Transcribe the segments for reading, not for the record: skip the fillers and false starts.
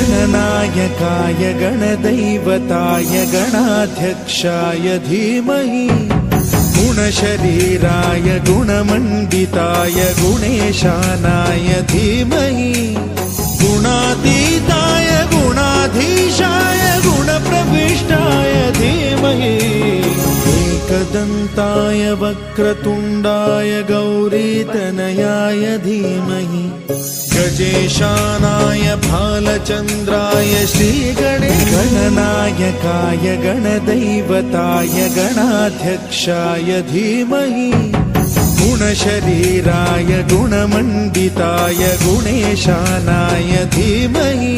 गणनायकाय गणदैवताय गणाध्यक्षाय धीमहि गुणशरीराय गुणमण्डिताय गुणेशानाय धीमहि गुणातीताय गुणाधीशाय गुणप्रविष्टाय धीमहि एकदन्ताय वक्रतुण्डाय गौरीतनयाय धीमहि गजेशानाय भालचन्द्राय श्रीगणनायकाय गणदैवताय गणाध्यक्षाय धीमहि गुणशरीराय गुणमण्डिताय गुणेशानाय धीमहि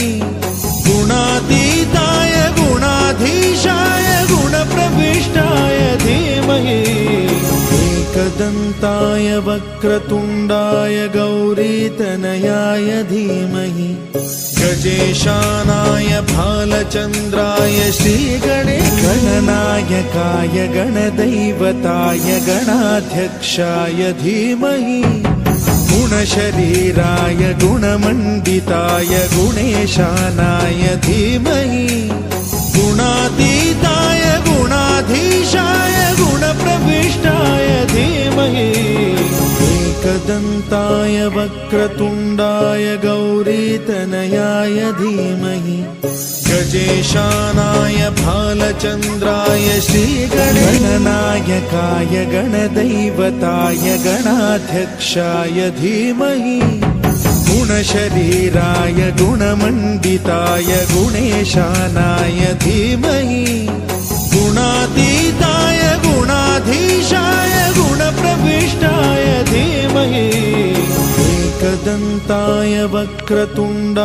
गुणातीताय गुणाधीशाय गुणप्रविष्टाय धीमहि एकदन्ताय वक्रतुण्डाय गौरीतनयाय धीमहि गजेशानाय भालचन्द्राय श्रीगणनायकाय गणदैवताय गणाध्यक्षाय धीमहि गुणशरीराय गुणमण्डिताय गुणेशानाय धीमहि गुणातीताय गुणाधीशाय गुणप्रविष्टाय धीमहि एकदन्ताय वक्रतुण्डाय गौरीतनयाय धीमहि गजेशानाय भालचन्द्राय श्रीगणनायकाय गणदैवताय गणाध्यक्षाय धीमहि गुणशरीराय गुणमण्डिताय गुणेशानाय धीमहि गुणातीताय गुणाधीशाय गुणप्रविष्टाय धीमहि एकदन्ताय वक्रतुण्डाय